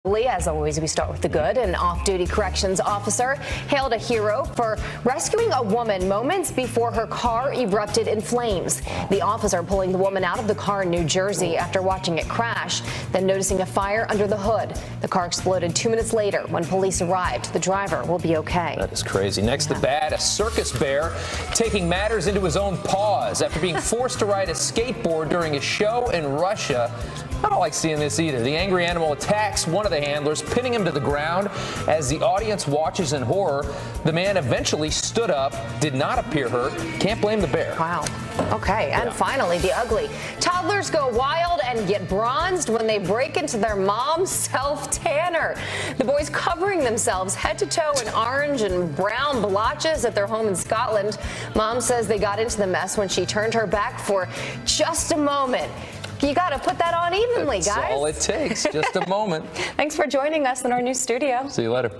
As always, we start with the good. An off-duty corrections officer hailed a hero for rescuing a woman moments before her car erupted in flames. The officer pulling the woman out of the car in New Jersey after watching it crash, then noticing a fire under the hood. The car exploded 2 minutes later. When police arrived, the driver will be okay. That is crazy. Next, the bad, a circus bear taking matters into his own paws after being forced to ride a skateboard during a show in Russia. I don't like seeing this either. The angry animal attacks one of the handlers, pinning him to the ground. As the audience watches in horror, the man eventually stood up, did not appear hurt. Can't blame the bear. Wow. Okay. And finally, the ugly. Toddlers go wild and get bronzed when they break into their mom's self-tanner. The boys covering themselves head to toe in orange and brown blotches at their home in Scotland. Mom says they got into the mess when she turned her back for just a moment. You got to put that on evenly, guys. That's all it takes. Just a moment. Thanks for joining us in our new studio. See you later.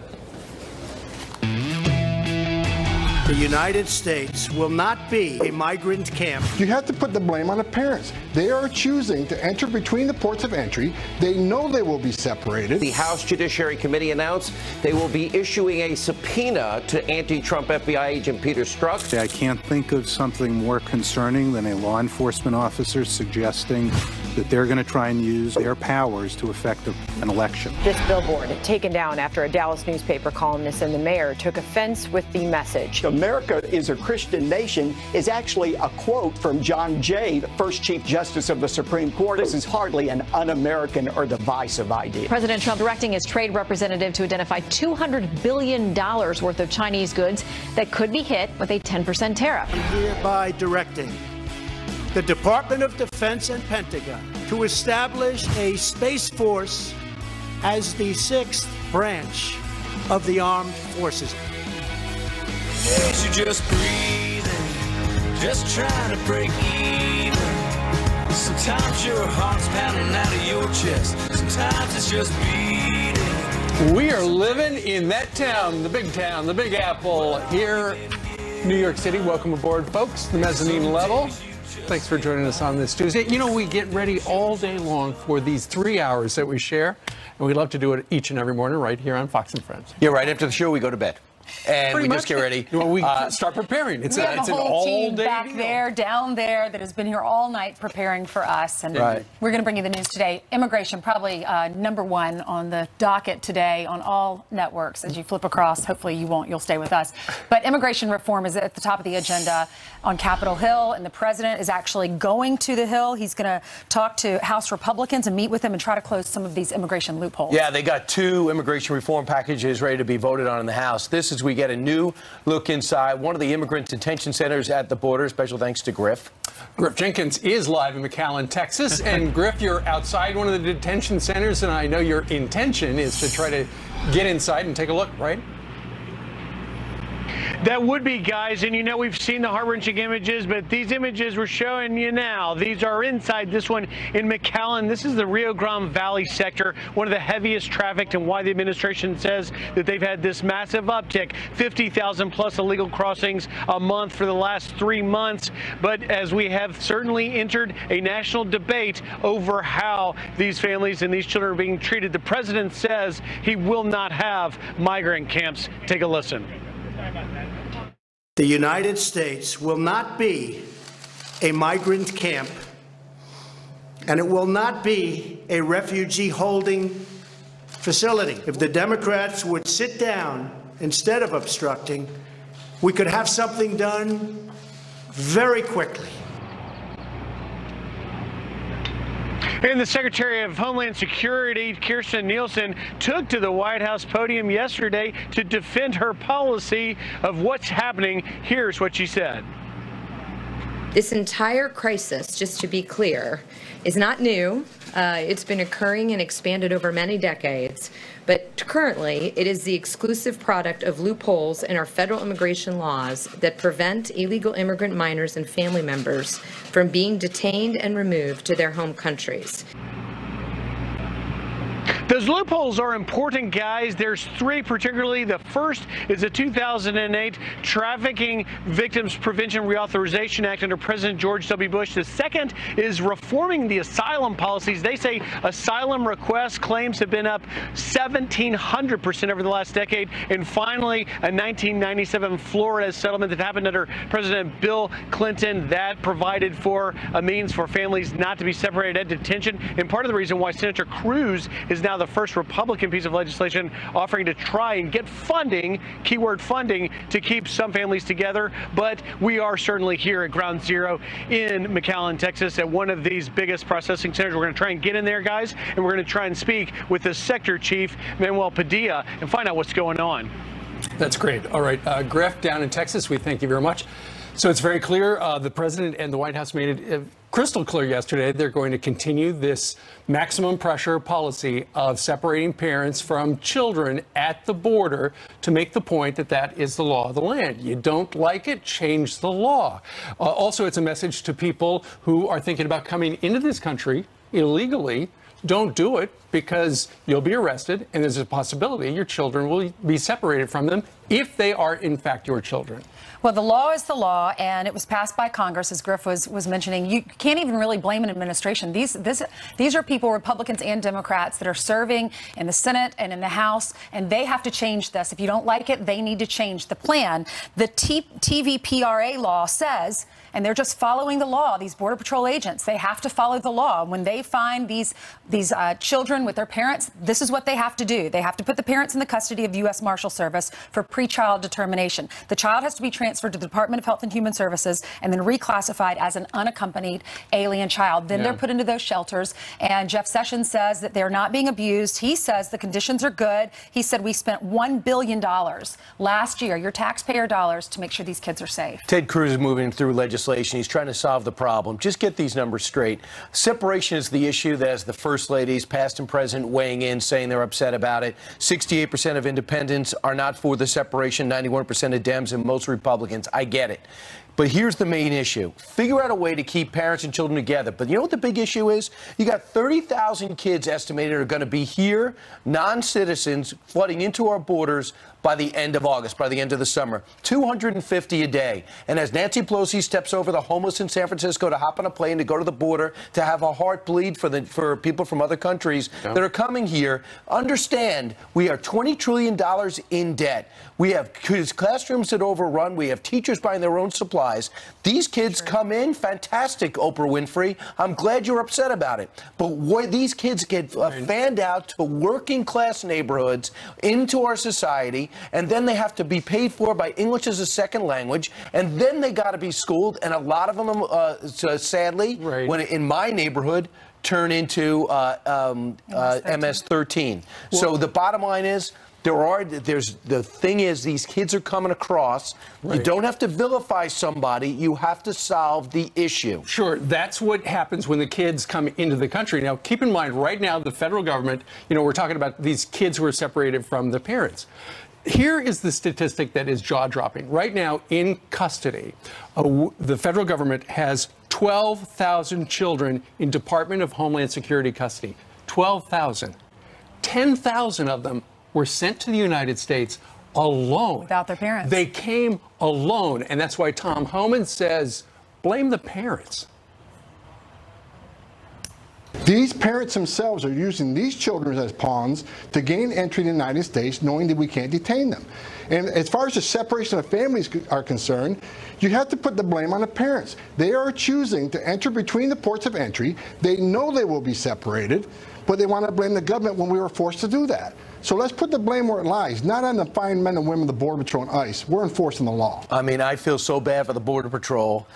The United States will not be a migrant camp. You have to put the blame on the parents. They are choosing to enter between the ports of entry. They know they will be separated. The House Judiciary Committee announced they will be issuing a subpoena to anti-Trump FBI agent Peter Strzok. I can't think of something more concerning than a law enforcement officer suggesting that they're going to try and use their powers to affect an election. This billboard taken down after a Dallas newspaper columnist and the mayor took offense with the message. America is a Christian nation is actually a quote from John Jay, the first Chief Justice of the Supreme Court. This is hardly an un-American or divisive idea. President Trump directing his trade representative to identify $200 billion worth of Chinese goods that could be hit with a 10% tariff. I'm hereby directing the Department of Defense and Pentagon to establish a Space Force as the 6th branch of the armed forces. Days you just breathing, just trying to break even. Sometimes your heart's pounding out of your chest. Sometimes it's just beating. We are living in that town, the Big Apple, here, New York City. Welcome aboard, folks. The mezzanine level. Thanks for joining us on this Tuesday. You know, we get ready all day long for these 3 hours that we share, and we love to do it each and every morning right here on Fox and Friends. Yeah, right after the show, we go to bed. And Pretty we just get ready. Well, we start preparing. It's we have it's a an whole team all-day back deal. there, down there, that has been here all night preparing for us. And we're going to bring you the news today. Immigration, probably number one on the docket today on all networks. As you flip across, hopefully you won't. You'll stay with us. But immigration reform is at the top of the agenda on Capitol Hill, and the president is actually going to the Hill. He's going to talk to House Republicans and meet with them and try to close some of these immigration loopholes. Yeah, they got 2 immigration reform packages ready to be voted on in the House. This is we get a new look inside one of the immigrant detention centers at the border. Special thanks to Griff. Griff Jenkins is live in McAllen, Texas. And Griff, you're outside one of the detention centers, and I know your intention is to try to get inside and take a look, right? That would be, guys, and you know we've seen the heart-wrenching images, but these images we're showing you now, these are inside this one in McAllen. This is the Rio Grande Valley sector, one of the heaviest trafficked, and why the administration says that they've had this massive uptick, 50,000 plus illegal crossings a month for the last 3 months. But as we have certainly entered a national debate over how these families and these children are being treated, the president says he will not have migrant camps. Take a listen. The United States will not be a migrant camp, and it will not be a refugee holding facility. If the Democrats would sit down instead of obstructing, we could have something done very quickly. And the Secretary of Homeland Security, Kirstjen Nielsen, took to the White House podium yesterday to defend her policy of what's happening. Here's what she said. This entire crisis, just to be clear, is not new. It's been occurring and expanded over many decades, but currently it is the exclusive product of loopholes in our federal immigration laws that prevent illegal immigrant minors and family members from being detained and removed to their home countries. Those loopholes are important, guys. There's three particularly. The first is the 2008 Trafficking Victims Prevention Reauthorization Act under President George W. Bush. The second is reforming the asylum policies. They say asylum request claims have been up 1,700% over the last decade. And finally, a 1997 Florida settlement that happened under President Bill Clinton that provided for a means for families not to be separated at detention. And part of the reason why Senator Cruz is now the first Republican piece of legislation offering to try and get funding, keyword funding, to keep some families together. But we are certainly here at Ground Zero in McAllen, Texas, at one of these biggest processing centers. We're going to try and get in there, guys, and we're going to try and speak with the sector chief, Manuel Padilla, and find out what's going on. That's great. All right, Griff, down in Texas, we thank you very much. So it's very clear, the president and the White House made it crystal clear yesterday they're going to continue this maximum pressure policy of separating parents from children at the border to make the point that that is the law of the land. You don't like it, change the law. Also, it's a message to people who are thinking about coming into this country illegally. Don't do it, because you'll be arrested, and there's a possibility your children will be separated from them if they are, in fact, your children. Well, the law is the law, and it was passed by Congress, as Griff was mentioning. You can't even really blame an administration. These are people, Republicans and Democrats, that are serving in the Senate and in the House, and they have to change this. If you don't like it, they need to change the plan. The TVPRA law says, and they're just following the law, these Border Patrol agents, they have to follow the law. When they find these children with their parents, this is what they have to do. They have to put the parents in the custody of U.S. Marshal Service for pretrial determination. The child has to be transferred to the Department of Health and Human Services and then reclassified as an unaccompanied alien child. Then they're put into those shelters, and Jeff Sessions says that they're not being abused. He says the conditions are good. He said we spent $1 billion last year, your taxpayer dollars, to make sure these kids are safe. Ted Cruz is moving through legislation. He's trying to solve the problem. Just get these numbers straight. Separation is the issue that has the first ladies, past and present, weighing in, saying they're upset about it. 68% of independents are not for the separation, 91% of Dems, and most Republicans. I get it. But here's the main issue. Figure out a way to keep parents and children together. But you know what the big issue is? You got 30,000 kids estimated are going to be here, non-citizens, flooding into our borders by the end of August, by the end of the summer. 250 a day. And as Nancy Pelosi steps over the homeless in San Francisco to hop on a plane to go to the border, to have a heart bleed for people from other countries that are coming here, understand we are $20 trillion in debt. We have classrooms that overrun. We have teachers buying their own supplies. These kids come in, fantastic, Oprah Winfrey. I'm glad you're upset about it. But these kids get fanned out to working class neighborhoods, into our society, and then they have to be paid for by English as a second language, and then they got to be schooled. And a lot of them, sadly, when in my neighborhood, turn into MS-13. So the bottom line is, the thing is, these kids are coming across. You don't have to vilify somebody. You have to solve the issue. Sure. That's what happens when the kids come into the country. Now, keep in mind, right now, the federal government, we're talking about these kids who are separated from the parents. Here is the statistic that is jaw-dropping. Right now, in custody, the federal government has 12,000 children in Department of Homeland Security custody. 12,000. 10,000 of them were sent to the United States alone. Without their parents. They came alone, and that's why Tom Homan says, blame the parents. These parents themselves are using these children as pawns to gain entry in the United States, knowing that we can't detain them. And as far as the separation of families are concerned, you have to put the blame on the parents. They are choosing to enter between the ports of entry. They know they will be separated, but they want to blame the government when we were forced to do that. So let's put the blame where it lies, not on the fine men and women of the Border Patrol and ICE. We're enforcing the law. I mean, I feel so bad for the Border Patrol.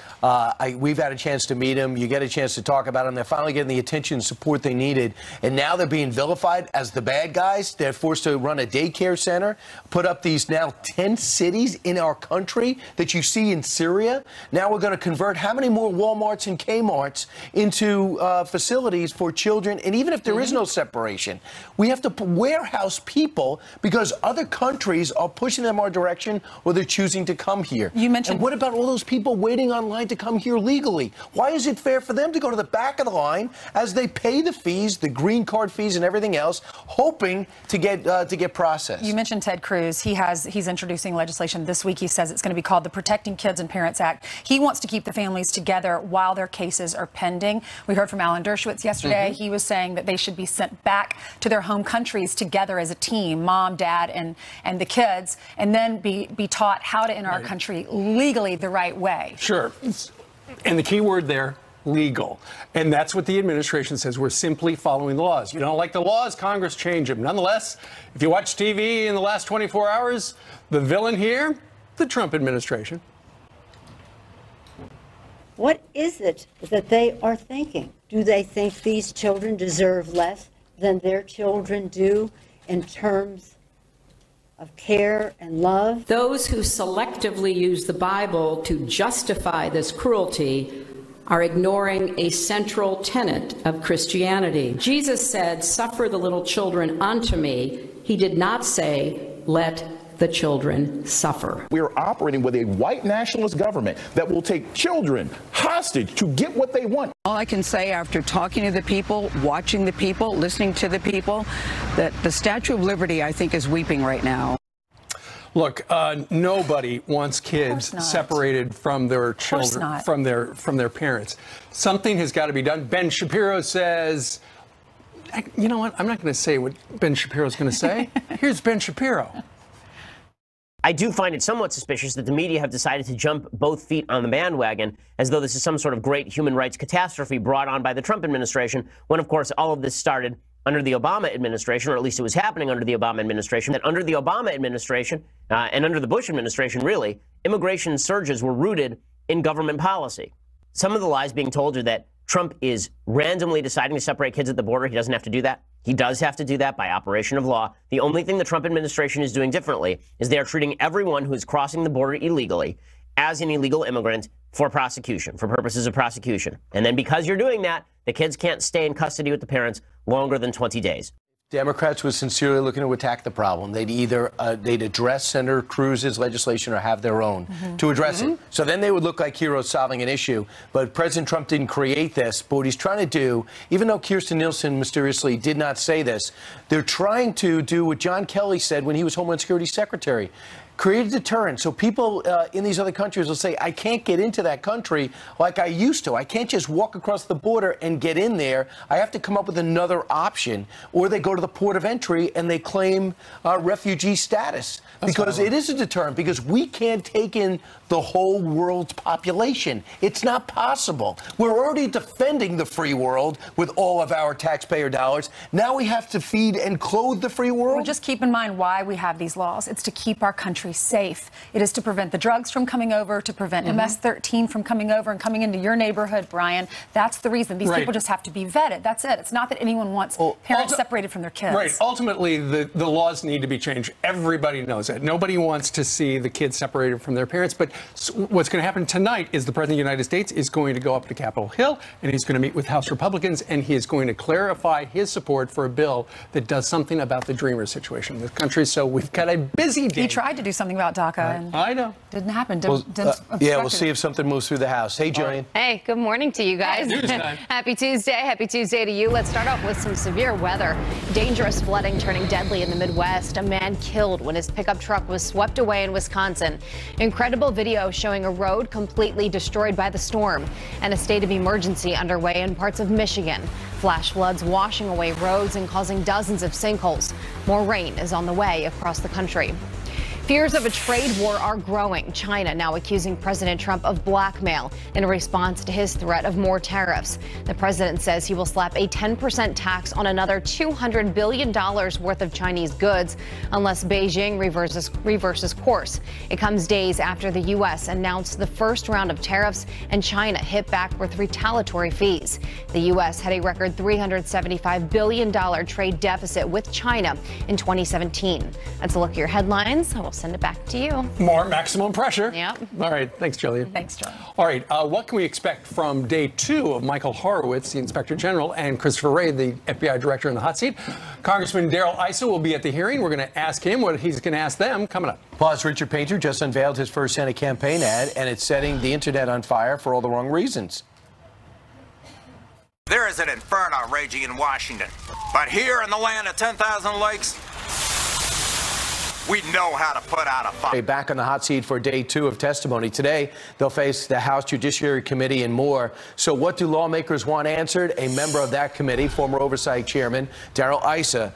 We've had a chance to meet them. You get a chance to talk about them. They're finally getting the attention and support they needed. And now they're being vilified as the bad guys. They're forced to run a daycare center, put up these now 10 cities in our country that you see in Syria. Now we're going to convert how many more Walmarts and Kmarts into facilities for children. And even if there is no separation, we have to warehouse house people because other countries are pushing them our direction or they're choosing to come here. You mentioned. And what about all those people waiting online to come here legally? Why is it fair for them to go to the back of the line as they pay the fees, the green card fees and everything else, hoping to get processed? You mentioned Ted Cruz. He's introducing legislation this week. He says it's going to be called the Protecting Kids and Parents Act. He wants to keep the families together while their cases are pending. We heard from Alan Dershowitz yesterday. He was saying that they should be sent back to their home countries together as a team, mom, dad, and the kids, and then be taught how to enter our country legally the right way. Sure. And the key word there, legal. And that's what the administration says. We're simply following the laws. You don't like the laws, Congress change them. Nonetheless, if you watch TV in the last 24 hours, the villain here, the Trump administration. What is it that they are thinking? Do they think these children deserve less than their children do in terms of care and love? Those who selectively use the Bible to justify this cruelty are ignoring a central tenet of Christianity. Jesus said, "Suffer the little children unto me." He did not say, "Let the children suffer." We are operating with a white nationalist government that will take children hostage to get what they want. All I can say after talking to the people, watching the people, listening to the people, that the Statue of Liberty, I think, is weeping right now. Look, nobody wants kids separated from their children, from their parents. Something has got to be done. Ben Shapiro says, you know what? I'm not going to say what Ben Shapiro is going to say. Here's Ben Shapiro. I do find it somewhat suspicious that the media have decided to jump both feet on the bandwagon as though this is some sort of great human rights catastrophe brought on by the Trump administration, when, of course, all of this started under the Obama administration, or at least it was happening under the Obama administration. That under the Obama administration and under the Bush administration, really, immigration surges were rooted in government policy. Some of the lies being told are that Trump is randomly deciding to separate kids at the border. He doesn't have to do that. He does have to do that by operation of law. The only thing the Trump administration is doing differently is they are treating everyone who is crossing the border illegally as an illegal immigrant for prosecution, for purposes of prosecution. And then because you're doing that, the kids can't stay in custody with the parents longer than 20 days. Democrats were sincerely looking to attack the problem. They'd either they'd address Senator Cruz's legislation or have their own to address it. So then they would look like heroes solving an issue. But President Trump didn't create this. But what he's trying to do, even though Kirstjen Nielsen mysteriously did not say this, they're trying to do what John Kelly said when he was Homeland Security Secretary. Create a deterrent so people in these other countries will say, I can't get into that country like I used to. I can't just walk across the border and get in there. I have to come up with another option. Or they go to the port of entry and they claim refugee status. Because it is a deterrent, because we can't take in the whole world's population. It's not possible. We're already defending the free world with all of our taxpayer dollars. Now we have to feed and clothe the free world. Well, just keep in mind why we have these laws. It's to keep our country safe. It is to prevent the drugs from coming over, to prevent MS-13 from coming over and coming into your neighborhood, Brian. That's the reason. These people just have to be vetted. That's it. It's not that anyone wants parents separated from their kids. Right. Ultimately, the laws need to be changed. Everybody knows that. Nobody wants to see the kids separated from their parents. But what's going to happen tonight is the President of the United States is going to go up to Capitol Hill, and he's going to meet with House Republicans, and he is going to clarify his support for a bill that does something about the Dreamer situation in this country. So we've got a busy day. He tried to do something about DACA, and I know. Didn't happen. Yeah, we'll see if something moves through the House. Hey, Jillian. Hey, good morning to you guys. Happy Tuesday. Happy Tuesday to you. Let's start off with some severe weather. Dangerous flooding turning deadly in the Midwest. A man killed when his pickup truck was swept away in Wisconsin. Incredible video showing a road completely destroyed by the storm, and a state of emergency underway in parts of Michigan. Flash floods washing away roads and causing dozens of sinkholes. More rain is on the way across the country. Fears of a trade war are growing. China now accusing President Trump of blackmail in response to his threat of more tariffs. The president says he will slap a 10% tax on another $200 billion worth of Chinese goods unless Beijing reverses course. It comes days after the U.S. announced the first round of tariffs and China hit back with retaliatory fees. The U.S. had a record $375 billion trade deficit with China in 2017. That's a look at your headlines. We'll send it back to you. More maximum pressure. Yep. All right. Thanks, Jillian. Thanks, John. All right. What can we expect from day 2 of Michael Horowitz, the Inspector General, and Christopher Wray, the FBI Director, in the hot seat? Congressman Darrell Issa will be at the hearing. We're going to ask him what he's going to ask them coming up. Plus, Richard Painter just unveiled his first Senate campaign ad, and it's setting the internet on fire for all the wrong reasons. There is an inferno raging in Washington, but here in the land of 10,000 lakes, we know how to put out a fire. Back on the hot seat for day 2 of testimony. Today, they'll face the House Judiciary Committee and more. So what do lawmakers want answered? A member of that committee, former Oversight Chairman Darrell Issa.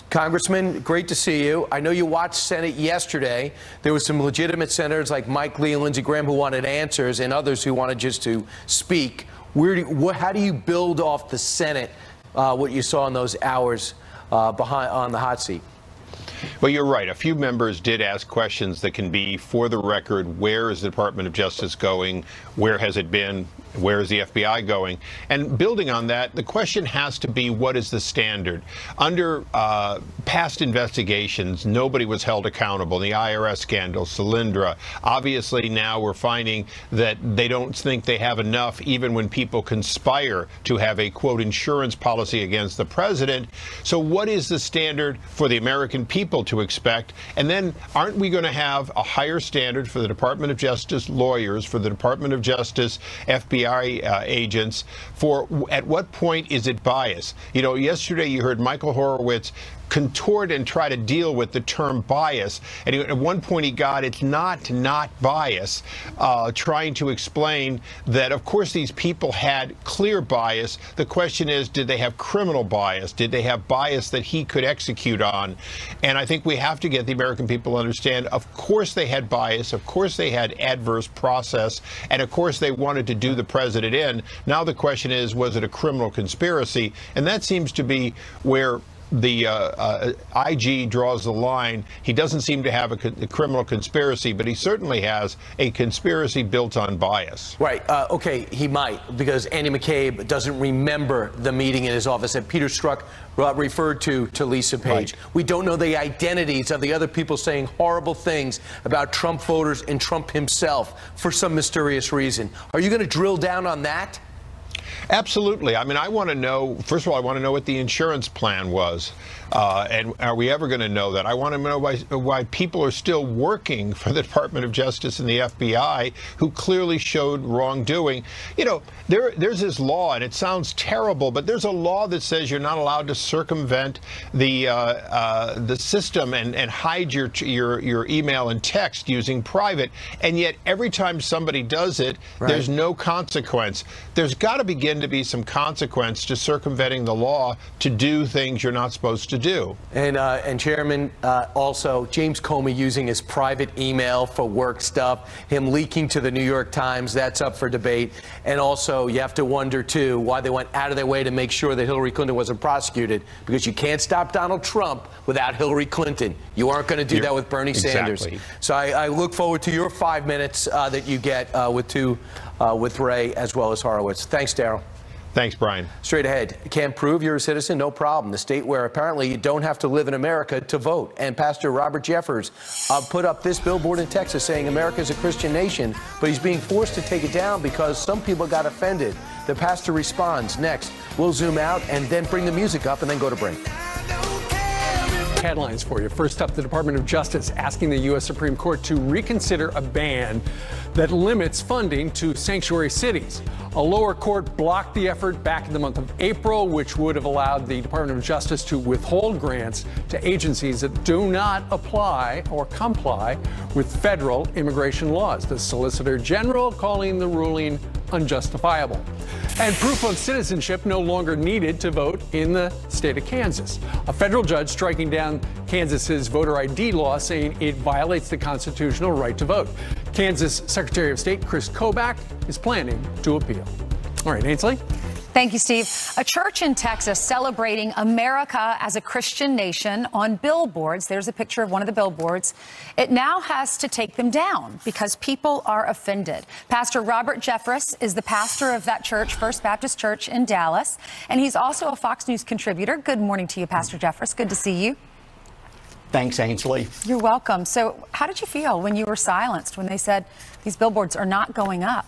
Congressman, great to see you. I know you watched Senate yesterday. There was some legitimate senators like Mike Lee and Lindsey Graham who wanted answers, and others who wanted just to speak. How do you build off the Senate, what you saw in those hours on the hot seat? Well, you're right. A few members did ask questions that can be, for the record, where is the Department of Justice going? Where has it been? Where is the FBI going? And building on that, the question has to be, what is the standard? Under past investigations, nobody was held accountable. The IRS scandal, Solyndra. Obviously, now we're finding that they don't think they have enough, even when people conspire to have a, quote, insurance policy against the president. So what is the standard for the American people to expect? And then aren't we going to have a higher standard for the Department of Justice lawyers, for the Department of Justice FBI agents, for at what point is it bias? You know, yesterday you heard Michael Horowitz contort and try to deal with the term bias. And at one point he got, it's not bias, trying to explain that, of course, these people had clear bias. The question is, did they have criminal bias? Did they have bias that he could execute on? And I think we have to get the American people to understand, of course they had bias, of course they had adverse process, and of course they wanted to do the president in. Now the question is, was it a criminal conspiracy? And that seems to be where the IG draws the line. He doesn't seem to have a criminal conspiracy, but he certainly has a conspiracy built on bias. Right. Okay, he might, because Andy McCabe doesn't remember the meeting in his office that Peter Strzok referred to Lisa Page. Right. We don't know the identities of the other people saying horrible things about Trump voters and Trump himself for some mysterious reason. Are you going to drill down on that? Absolutely. I mean, I want to know, first of all, I want to know what the insurance plan was. And are we ever going to know that? I want to know why people are still working for the Department of Justice and the FBI who clearly showed wrongdoing. You know, there's this law, and it sounds terrible, but there's a law that says you're not allowed to circumvent the system and hide your email and text using private. And yet every time somebody does it, right, there's no consequence. There's got to begin to be some consequence to circumventing the law to do things you're not supposed to do. And Chairman, also James Comey using his private email for work stuff, him leaking to the New York Times, that's up for debate. And also you have to wonder too why they went out of their way to make sure that Hillary Clinton wasn't prosecuted, because you can't stop Donald Trump without Hillary Clinton. You aren't going to do that with Bernie Sanders. So I look forward to your 5 minutes that you get with Wray as well as Horowitz. Thanks, Darrell. Thanks, Brian. Straight ahead. Can't prove you're a citizen? No problem. The state where apparently you don't have to live in America to vote. And Pastor Robert Jeffers put up this billboard in Texas saying America is a Christian nation, but he's being forced to take it down because some people got offended. The pastor responds. Next, we'll zoom out and then bring the music up and then go to break. Headlines for you. First up, the Department of Justice asking the U.S. Supreme Court to reconsider a ban that limits funding to sanctuary cities. A lower court blocked the effort back in the month of April, which would have allowed the Department of Justice to withhold grants to agencies that do not apply or comply with federal immigration laws. The Solicitor General calling the ruling unjustifiable. And proof of citizenship no longer needed to vote in the state of Kansas. A federal judge striking down Kansas's voter ID law, saying it violates the constitutional right to vote. Kansas Secretary of State Chris Kobach is planning to appeal. All right, Ainsley. Thank you, Steve. A church in Texas celebrating America as a Christian nation on billboards. There's a picture of one of the billboards. It now has to take them down because people are offended. Pastor Robert Jeffress is the pastor of that church, First Baptist Church in Dallas, and he's also a Fox News contributor. Good morning to you, Pastor Jeffress. Good to see you. Thanks, Ainsley. You're welcome. So how did you feel when you were silenced, when they said these billboards are not going up?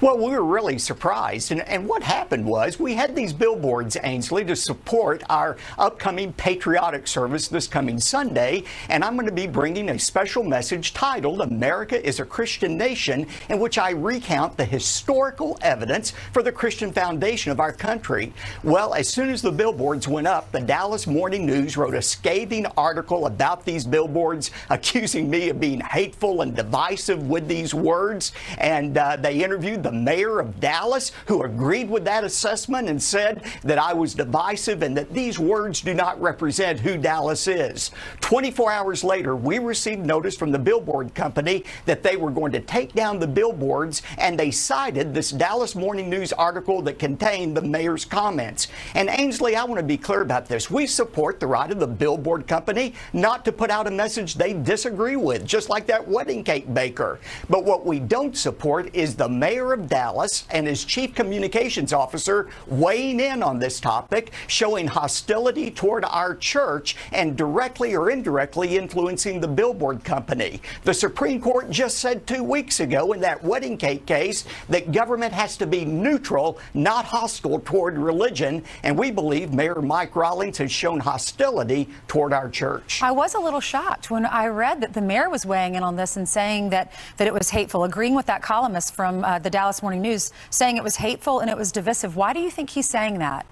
Well, we were really surprised. And what happened was we had these billboards, Ainsley, to support our upcoming patriotic service this coming Sunday. And I'm going to be bringing a special message titled America is a Christian Nation, in which I recount the historical evidence for the Christian foundation of our country. Well, as soon as the billboards went up, the Dallas Morning News wrote a scathing article about these billboards, accusing me of being hateful and divisive with these words. And they interviewed the mayor of Dallas, who agreed with that assessment and said that I was divisive and that these words do not represent who Dallas is. 24 hours later, we received notice from the billboard company that they were going to take down the billboards, and they cited this Dallas Morning News article that contained the mayor's comments. And Ainsley, I want to be clear about this. We support the right of the billboard company not to put out a message they disagree with, just like that wedding cake baker. But what we don't support is the mayor of Dallas and his chief communications officer weighing in on this topic, showing hostility toward our church and directly or indirectly influencing the billboard company. The Supreme Court just said 2 weeks ago in that wedding cake case that government has to be neutral, not hostile toward religion, and we believe Mayor Mike Rawlings has shown hostility toward our church. I was a little shocked when I read that the mayor was weighing in on this and saying that it was hateful, agreeing with that columnist from the Dallas Morning News, saying it was hateful and it was divisive. Why do you think he's saying that?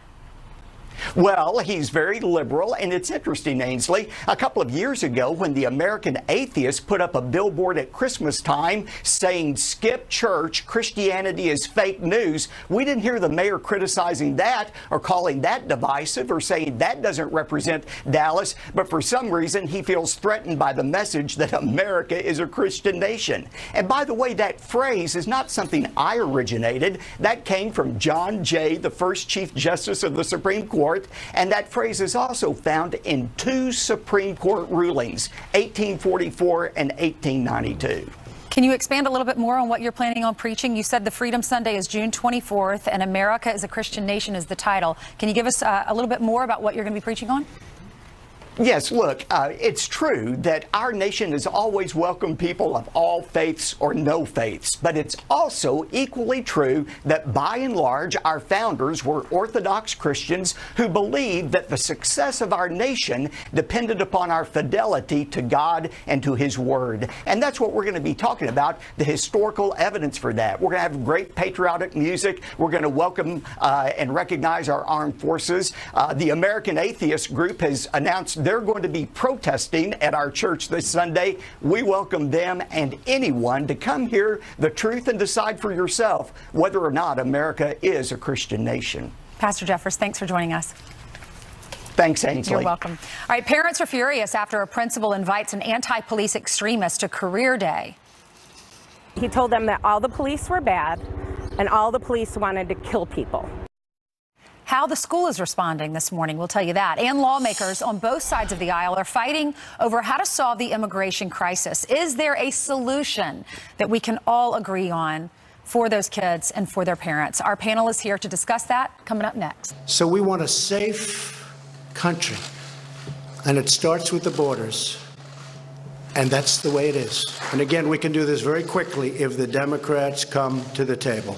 Well, he's very liberal, and it's interesting, Ainsley. A couple of years ago, when the American Atheist put up a billboard at Christmas time saying, "Skip church, Christianity is fake news," we didn't hear the mayor criticizing that or calling that divisive or saying that doesn't represent Dallas. But for some reason, he feels threatened by the message that America is a Christian nation. And by the way, that phrase is not something I originated. That came from John Jay, the first Chief Justice of the Supreme Court. And that phrase is also found in 2 Supreme Court rulings, 1844 and 1892. Can you expand a little bit more on what you're planning on preaching? You said the Freedom Sunday is June 24th, and America is a Christian Nation is the title. Can you give us a little bit more about what you're going to be preaching on? Yes, look, it's true that our nation has always welcomed people of all faiths or no faiths, but it's also equally true that by and large our founders were Orthodox Christians who believed that the success of our nation depended upon our fidelity to God and to His Word. And that's what we're going to be talking about, the historical evidence for that. We're going to have great patriotic music. We're going to welcome and recognize our armed forces. The American Atheist Group has announced they're going to be protesting at our church this Sunday. We welcome them and anyone to come hear the truth and decide for yourself whether or not America is a Christian nation. Pastor Jeffress, thanks for joining us. Thanks, Ainsley. You're welcome. All right, parents are furious after a principal invites an anti-police extremist to career day. He told them that all the police were bad and all the police wanted to kill people. How the school is responding this morning, we'll tell you that. And lawmakers on both sides of the aisle are fighting over how to solve the immigration crisis. Is there a solution that we can all agree on for those kids and for their parents? Our panel is here to discuss that, coming up next. So we want a safe country, and it starts with the borders. And that's the way it is. And again, we can do this very quickly if the Democrats come to the table.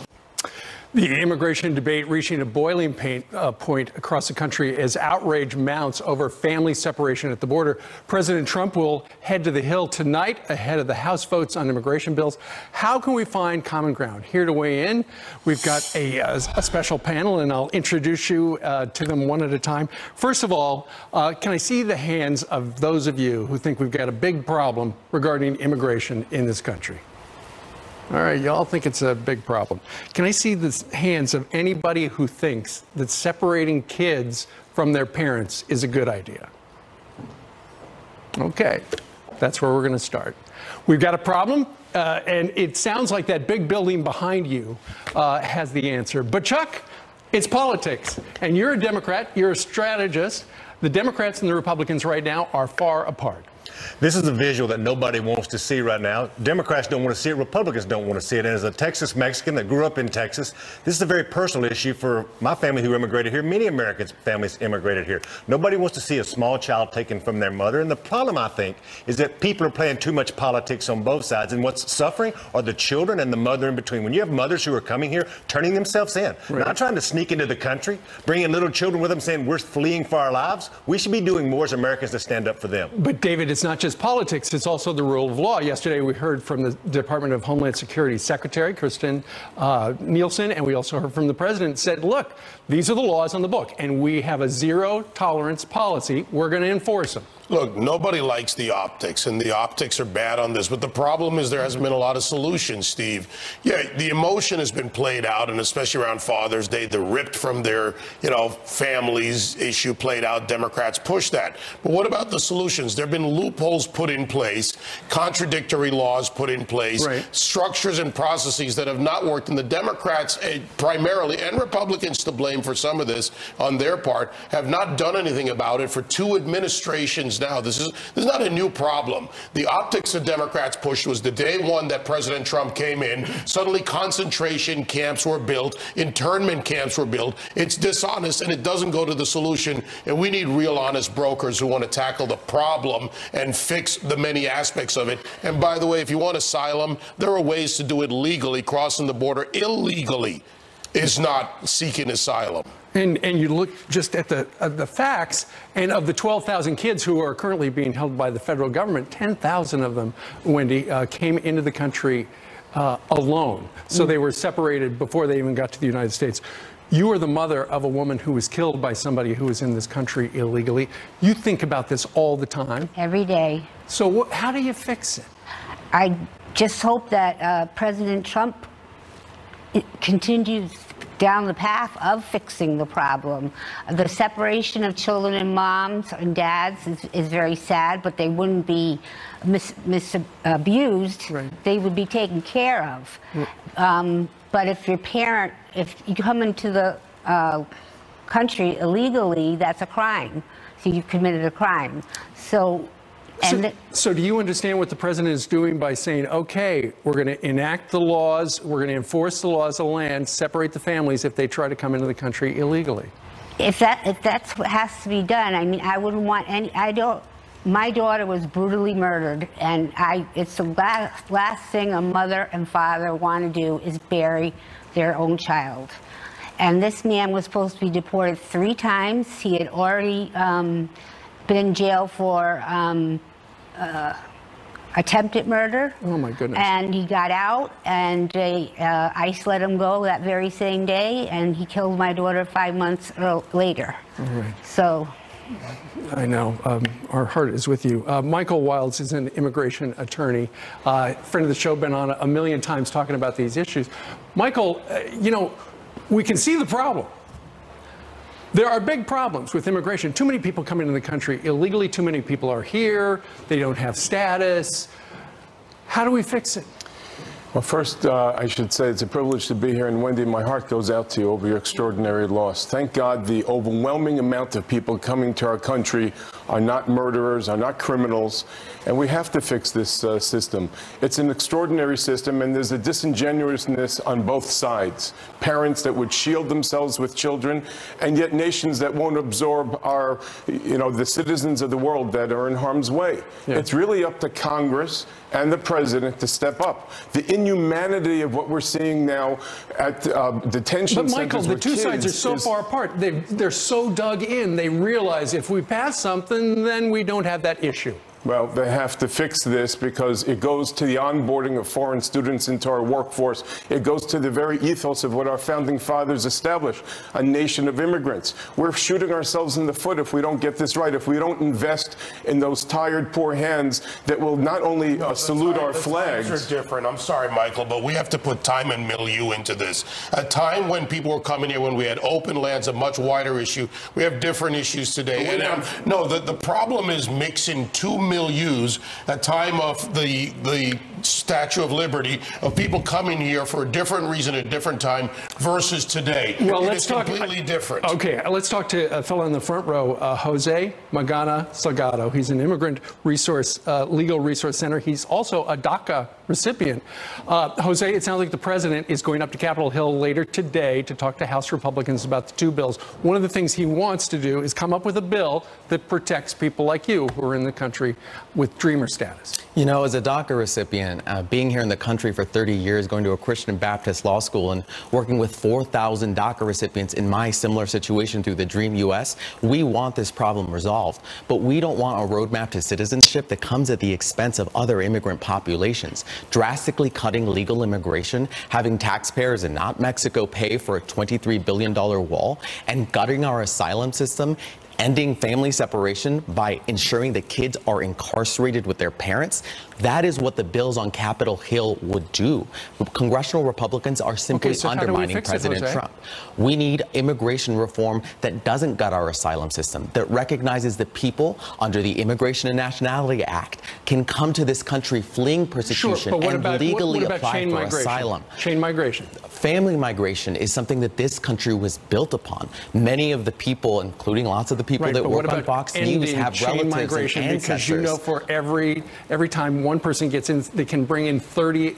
The immigration debate reaching a boiling point across the country as outrage mounts over family separation at the border. President Trump will head to the Hill tonight ahead of the House votes on immigration bills. How can we find common ground? Here to weigh in, we've got a special panel, and I'll introduce you to them one at a time. First of all, can I see the hands of those of you who think we've got a big problem regarding immigration in this country? All right, y'all think it's a big problem. Can I see the hands of anybody who thinks that separating kids from their parents is a good idea? Okay, that's where we're going to start. We've got a problem, and it sounds like that big building behind you has the answer. But Chuck, it's politics, and you're a Democrat, you're a strategist. The Democrats and the Republicans right now are far apart. This is a visual that nobody wants to see right now. Democrats don't want to see it. Republicans don't want to see it. And as a Texas Mexican that grew up in Texas, this is a very personal issue for my family who immigrated here. Many Americans' families immigrated here. Nobody wants to see a small child taken from their mother. And the problem, I think, is that people are playing too much politics on both sides. And what's suffering are the children and the mother in between. When you have mothers who are coming here, turning themselves in, not trying to sneak into the country, bringing little children with them saying we're fleeing for our lives, we should be doing more as Americans to stand up for them. But, David, it's not just politics, it's also the rule of law. Yesterday we heard from the Department of Homeland Security Secretary Kirstjen Nielsen, and we also heard from the president, said, look, these are the laws on the book, and we have a zero tolerance policy. We're going to enforce them. Look, nobody likes the optics, and the optics are bad on this. But the problem is there hasn't been a lot of solutions, Steve. Yeah, the emotion has been played out, and especially around Father's Day, the ripped from their, families issue played out. Democrats push that. But what about the solutions? There have been loopholes put in place, contradictory laws put in place, structures and processes that have not worked. And the Democrats, primarily, and Republicans to blame for some of this on their part, have not done anything about it for 2 administrations now. This is not a new problem. The optics the Democrats pushed was the day one that President Trump came in, suddenly concentration camps were built, internment camps were built. It's dishonest, and it doesn't go to the solution. And we need real honest brokers who want to tackle the problem and fix the many aspects of it. And by the way, if you want asylum, there are ways to do it legally. Crossing the border illegally is not seeking asylum. And you look just at the facts, and of the 12,000 kids who are currently being held by the federal government, 10,000 of them, Wendy, came into the country alone. So they were separated before they even got to the United States. You are the mother of a woman who was killed by somebody who was in this country illegally. You think about this all the time. Every day. So how do you fix it? I just hope that President Trump continues down the path of fixing the problem. The separation of children and moms and dads is very sad, but they wouldn't be abused. They would be taken care of. But if your parent, if you come into the country illegally, that's a crime. So you've committed a crime. So do you understand what the president is doing by saying, okay, we're going to enact the laws, we're going to enforce the laws of the land, separate the families if they try to come into the country illegally? If that's what has to be done, I mean, I wouldn't want any, my daughter was brutally murdered, and it's the last thing a mother and father want to do is bury their own child. And this man was supposed to be deported 3 times. He had already been in jail for attempted murder. Oh my goodness. And he got out, and ICE let him go that very same day, and he killed my daughter 5 months later. All right. So. I know. Our heart is with you. Michael Wilds is an immigration attorney, friend of the show, been on a million times talking about these issues. Michael, we can see the problem. There are big problems with immigration. Too many people come into the country illegally. Too many people are here. They don't have status. How do we fix it? Well, first, I should say it's a privilege to be here. And Wendy, my heart goes out to you over your extraordinary loss. Thank God the overwhelming amount of people coming to our country are not murderers, are not criminals. And we have to fix this system. It's an extraordinary system, and there's a disingenuousness on both sides. Parents that would shield themselves with children, and yet nations that won't absorb our, the citizens of the world that are in harm's way. Yeah. It's really up to Congress and the president to step up. The inhumanity of what we're seeing now at detention centers. But Michael, the two sides are so far apart. They're so dug in. They realize if we pass something, then we don't have that issue. Well, they have to fix this because it goes to the onboarding of foreign students into our workforce. It goes to the very ethos of what our founding fathers established, a nation of immigrants. We're shooting ourselves in the foot if we don't get this right, if we don't invest in those tired, poor hands that will not only salute our flags. The times are different. I'm sorry, Michael, but we have to put time and milieu into this. A time when people were coming here, when we had open lands, a much wider issue. We have different issues today. And, no, the problem is mixing 2 million milieus, a time of the Statue of Liberty, of people coming here for a different reason at a different time versus today. Well, let's talk completely different. Okay, let's talk to a fellow in the front row, Jose Magana Salgado. He's an immigrant legal resource center. He's also a DACA recipient. Jose, it sounds like the president is going up to Capitol Hill later today to talk to House Republicans about the two bills. One of the things he wants to do is come up with a bill that protects people like you who are in the country with Dreamer status. You know, as a DACA recipient, being here in the country for 30 years, going to a Christian Baptist law school and working with 4,000 DACA recipients in my similar situation through the Dream US, we want this problem resolved. But we don't want a roadmap to citizenship that comes at the expense of other immigrant populations. Drastically cutting legal immigration, having taxpayers and not Mexico pay for a $23 billion wall, and gutting our asylum system, ending family separation by ensuring that kids are incarcerated with their parents. That is what the bills on Capitol Hill would do. Congressional Republicans are simply undermining President Trump. We need immigration reform that doesn't gut our asylum system, that recognizes that people under the Immigration and Nationality Act can come to this country fleeing persecution and legally apply for asylum. Chain migration. Family migration is something that this country was built upon. Many of the people, including lots of the people that work on Fox News, have relatives and ancestors. Because you know, for every time one person gets in, they can bring in 30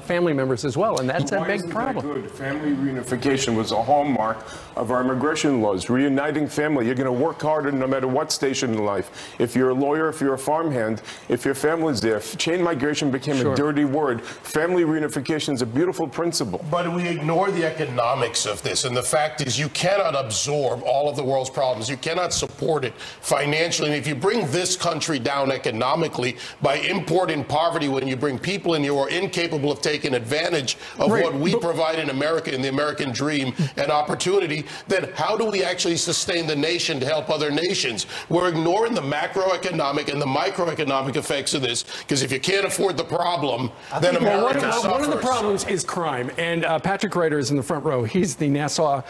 family members as well, and that's a big problem. Good. Family reunification was a hallmark of our immigration laws. Reuniting family. You're going to work harder no matter what station in life. If you're a lawyer, if you're a farmhand, if your family's there. Chain migration became a dirty word. Family reunification is a beautiful principle. But we ignore the economics of this, and the fact is you cannot absorb all of the world's problems. You cannot support it financially. And if you bring this country down economically by importing poverty, when you bring people in who are incapable of taking advantage of what we provide in America, in the American dream and opportunity, then how do we actually sustain the nation to help other nations? We're ignoring the macroeconomic and the microeconomic effects of this, because if you can't afford the problem, then America suffers. One of the problems is crime, and Patrick Ryder is in the front row. He's the Nassau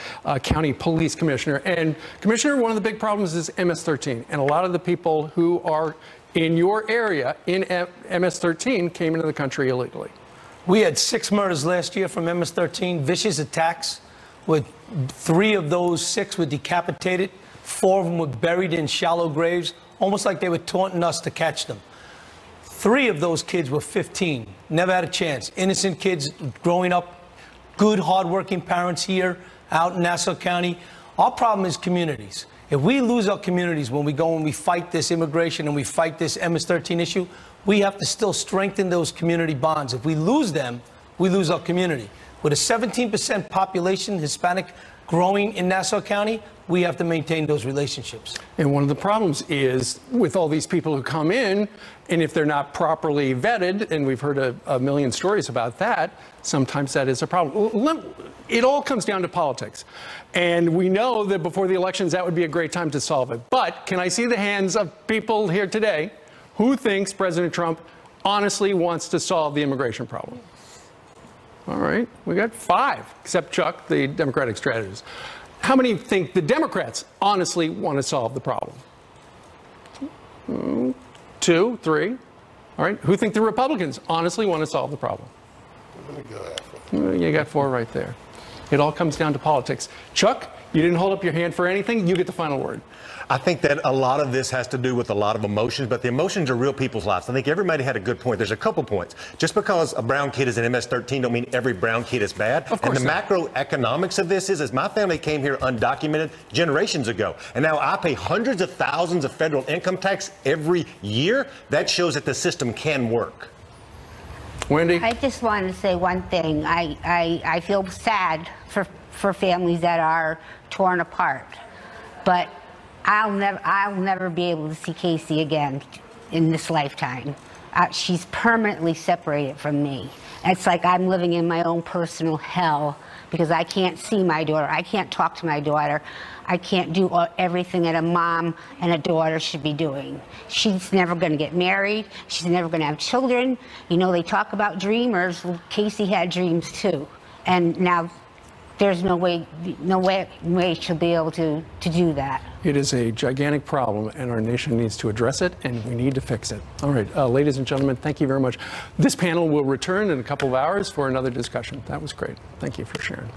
County Police Commissioner. And Commissioner, one of the big problems is MS-13, and a lot of the people who are in your area in MS-13 came into the country illegally. We had 6 murders last year from MS-13, vicious attacks, with 3 of those 6 were decapitated, 4 of them were buried in shallow graves, almost like they were taunting us to catch them. 3 of those kids were 15, never had a chance. Innocent kids growing up, good, hardworking parents here out in Nassau County. Our problem is communities. If we lose our communities when we go and we fight this immigration and we fight this MS-13 issue, we have to still strengthen those community bonds. If we lose them, we lose our community. With a 17% population, Hispanic, growing in Nassau County, we have to maintain those relationships. And one of the problems is with all these people who come in, and if they're not properly vetted, and we've heard a million stories about that, sometimes that is a problem. It all comes down to politics. And we know that before the elections, that would be a great time to solve it. But can I see the hands of people here today who thinks President Trump honestly wants to solve the immigration problem? All right, we got 5, except Chuck, the Democratic strategist. How many think the Democrats honestly want to solve the problem? 2, 3. All right, who think the Republicans honestly want to solve the problem? You got 4 right there. It all comes down to politics. Chuck, you didn't hold up your hand for anything. You get the final word. I think that a lot of this has to do with a lot of emotions, but the emotions are real people's lives. I think everybody had a good point. There's a couple points. Just because a brown kid is in MS-13 don't mean every brown kid is bad. Of course and the macroeconomics of this is my family came here undocumented generations ago, and now I pay hundreds of thousands of federal income tax every year. That shows that the system can work. Wendy? I just want to say one thing. I feel sad for families that are torn apart, but I'll never be able to see Casey again in this lifetime. She's permanently separated from me. It's like I'm living in my own personal hell because I can't see my daughter. I can't talk to my daughter. I can't do everything that a mom and a daughter should be doing. She's never going to get married. She's never going to have children. You know, they talk about dreamers. Well, Casey had dreams too. And now there's no way she'll be able to do that. It is a gigantic problem, and our nation needs to address it, and we need to fix it. All right, ladies and gentlemen, thank you very much. This panel will return in a couple of hours for another discussion. That was great. Thank you for sharing.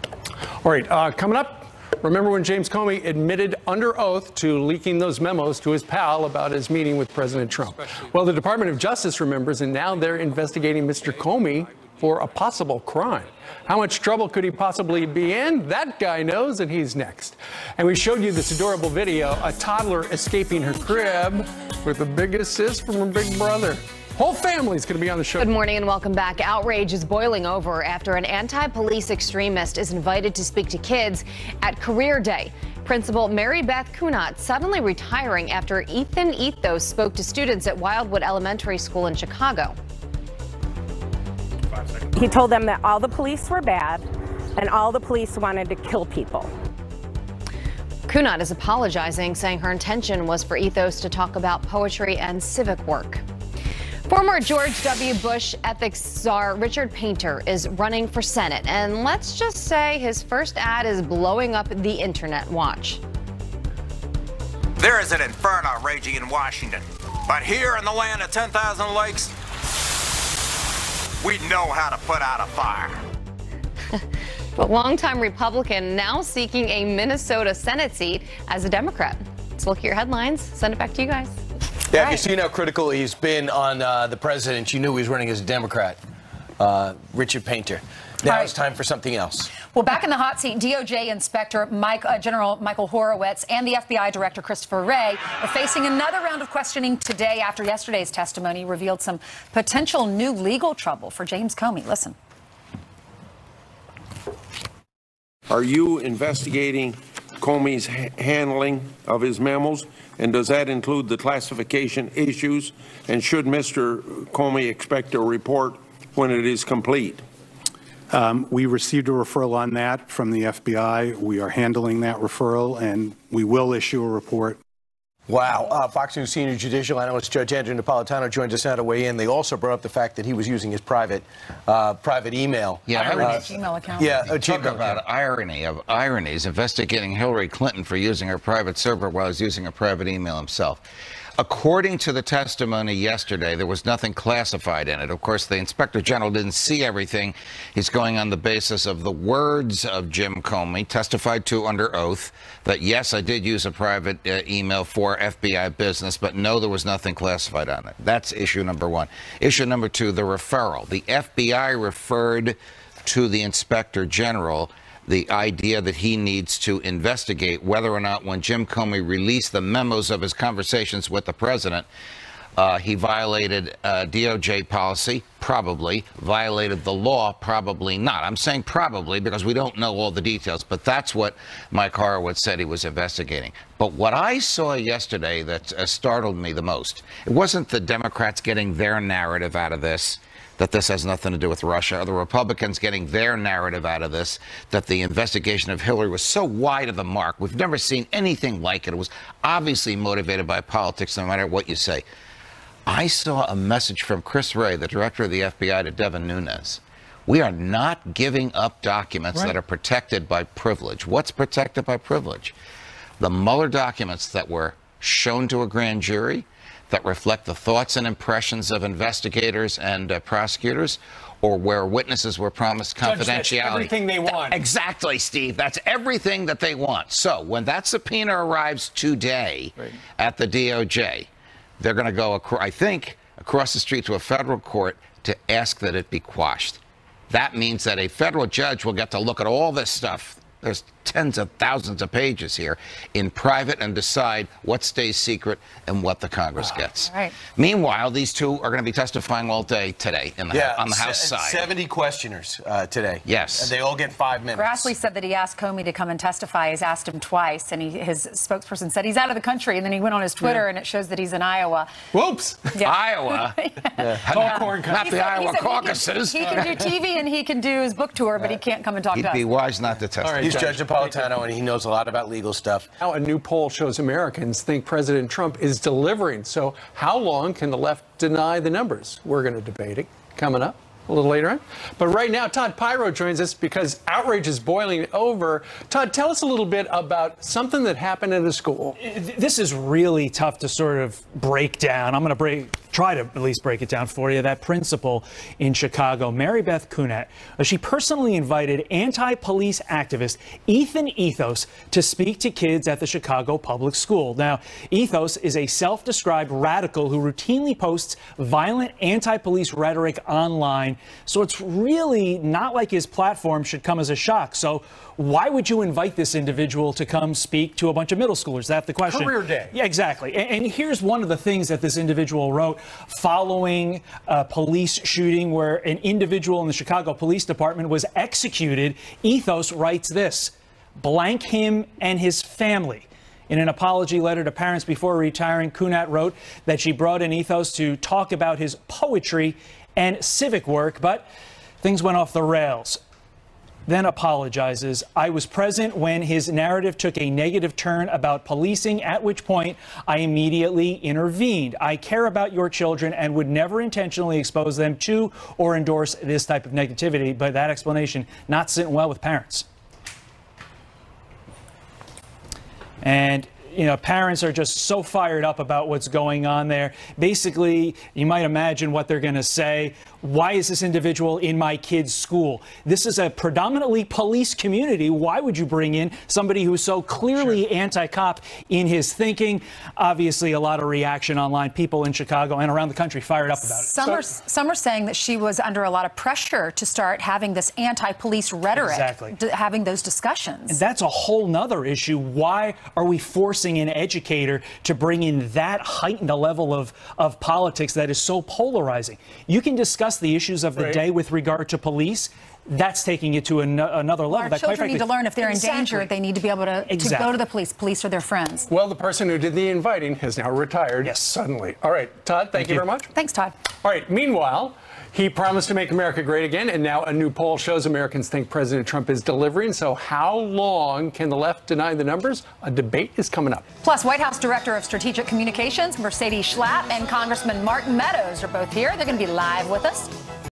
All right, coming up, remember when James Comey admitted under oath to leaking those memos to his pal about his meeting with President Trump? Well, the Department of Justice remembers, and now they're investigating Mr. Comey for a possible crime. How much trouble could he possibly be in? That guy knows, and he's next. And we showed you this adorable video, a toddler escaping her crib with a big assist from her big brother. Whole family's going to be on the show. Good morning and welcome back. Outrage is boiling over after an anti-police extremist is invited to speak to kids at Career Day. Principal Mary Beth Kunat suddenly retiring after Ethan Ethos spoke to students at Wildwood Elementary School in Chicago. He told them that all the police were bad and all the police wanted to kill people. Kunat is apologizing, saying her intention was for Ethos to talk about poetry and civic work. Former George W. Bush ethics czar Richard Painter is running for Senate, and let's just say his first ad is blowing up the internet. Watch. There is an inferno raging in Washington, but here in the land of 10,000 lakes, we know how to put out a fire. But longtime Republican now seeking a Minnesota Senate seat as a Democrat. Let's look at your headlines. Send it back to you guys. Yeah, if you've seen how critical he's been on the president, you knew he was running as a Democrat. Richard Painter. Now it's time for something else. Well, back in the hot seat, DOJ Inspector General Michael Horowitz and the FBI Director Christopher Wray are facing another round of questioning today after yesterday's testimony revealed some potential new legal trouble for James Comey. Listen. Are you investigating Comey's handling of his memos? And does that include the classification issues? And should Mr. Comey expect a report when it is complete? We received a referral on that from the FBI. We are handling that referral, and we will issue a report. Wow. Fox News senior judicial analyst Judge Andrew Napolitano joins us now to weigh in. They also brought up the fact that he was using his private email. Yeah, Gmail account. Yeah, talk about irony of ironies, investigating Hillary Clinton for using her private server while he's using a private email himself. According to the testimony yesterday, there was nothing classified in it. Of course, the Inspector General didn't see everything. He's going on the basis of the words of Jim Comey, testified to under oath, that yes, I did use a private email for FBI business, but no, there was nothing classified on it. That's issue number one. Issue number two, the referral. The FBI referred to the Inspector General the idea that he needs to investigate whether or not when Jim Comey released the memos of his conversations with the president, he violated DOJ policy, probably, violated the law, probably not. I'm saying probably because we don't know all the details, but that's what Mike Horowitz said he was investigating. But what I saw yesterday that startled me the most, it wasn't the Democrats getting their narrative out of this, that this has nothing to do with Russia, or the Republicans getting their narrative out of this, that the investigation of Hillary was so wide of the mark. We've never seen anything like it. It was obviously motivated by politics, no matter what you say. I saw a message from Chris Wray, the director of the FBI, to Devin Nunes. We are not giving up documents that are protected by privilege. What's protected by privilege? The Mueller documents that were shown to a grand jury, that reflect the thoughts and impressions of investigators and prosecutors, or where witnesses were promised confidentiality. That's everything they want. Exactly, Steve. That's everything that they want. So when that subpoena arrives today at the DOJ, they're going to go, I think, across the street to a federal court to ask that it be quashed. That means that a federal judge will get to look at all this stuff. There's tens of thousands of pages here in private and decide what stays secret and what the Congress gets. Right. Meanwhile, these two are going to be testifying all day today on the House side. 70 questioners today. Yes. And they all get 5 minutes. Grassley said that he asked Comey to come and testify. He's asked him twice, and his spokesperson said he's out of the country, and then he went on his Twitter, and it shows that he's in Iowa. Whoops. Yeah. Iowa? Not the Iowa caucuses. He can do TV, and he can do his book tour, but he can't come and talk to us. He'd be wise not to testify. He's Judge Napolitano, and he knows a lot about legal stuff. Now, a new poll shows Americans think President Trump is delivering. So how long can the left deny the numbers? We're going to debate it coming up. a little later on. But right now, Todd Pyro joins us because outrage is boiling over. Todd, tell us a little bit about something that happened at a school. This is really tough to sort of break down. I'm going to try to at least break it down for you. That principal in Chicago, Mary Beth Kunat, she personally invited anti-police activist Ethan Ethos to speak to kids at the Chicago Public School. Now, Ethos is a self-described radical who routinely posts violent anti-police rhetoric online. So it's really not like his platform should come as a shock. So why would you invite this individual to come speak to a bunch of middle schoolers? That's the question. Career day. Yeah, exactly. And here's one of the things that this individual wrote following a police shooting where an individual in the Chicago Police Department was executed. Ethos writes this: blank him and his family. In an apology letter to parents before retiring, Kunat wrote that she brought in Ethos to talk about his poetry and civic work, but things went off the rails. Then apologizes. I was present when his narrative took a negative turn about policing, at which point I immediately intervened. I care about your children and would never intentionally expose them to or endorse this type of negativity, but that explanation not sitting well with parents. And you know, parents are just so fired up about what's going on there. Basically, you might imagine what they're going to say. Why is this individual in my kid's school? This is a predominantly police community. Why would you bring in somebody who's so clearly anti-cop in his thinking? Obviously, a lot of reaction online. People in Chicago and around the country fired up about it. Some are saying that she was under a lot of pressure to start having this anti-police rhetoric, having those discussions. And that's a whole nother issue. Why are we forcing an educator to bring in that heightened a level of politics that is so polarizing? You can discuss the issues of the day with regard to police. That's taking it to another level. Our children need to learn if they're in danger, they need to be able to go to the police. Police are their friends. Well, the person who did the inviting has now retired suddenly. All right, Todd, thank you very much. Thanks, Todd. All right, meanwhile, he promised to make America great again, and now a new poll shows Americans think President Trump is delivering. So how long can the left deny the numbers? A debate is coming up. Plus, White House Director of Strategic Communications, Mercedes Schlapp, and Congressman Martin Meadows are both here. They're going to be live with us.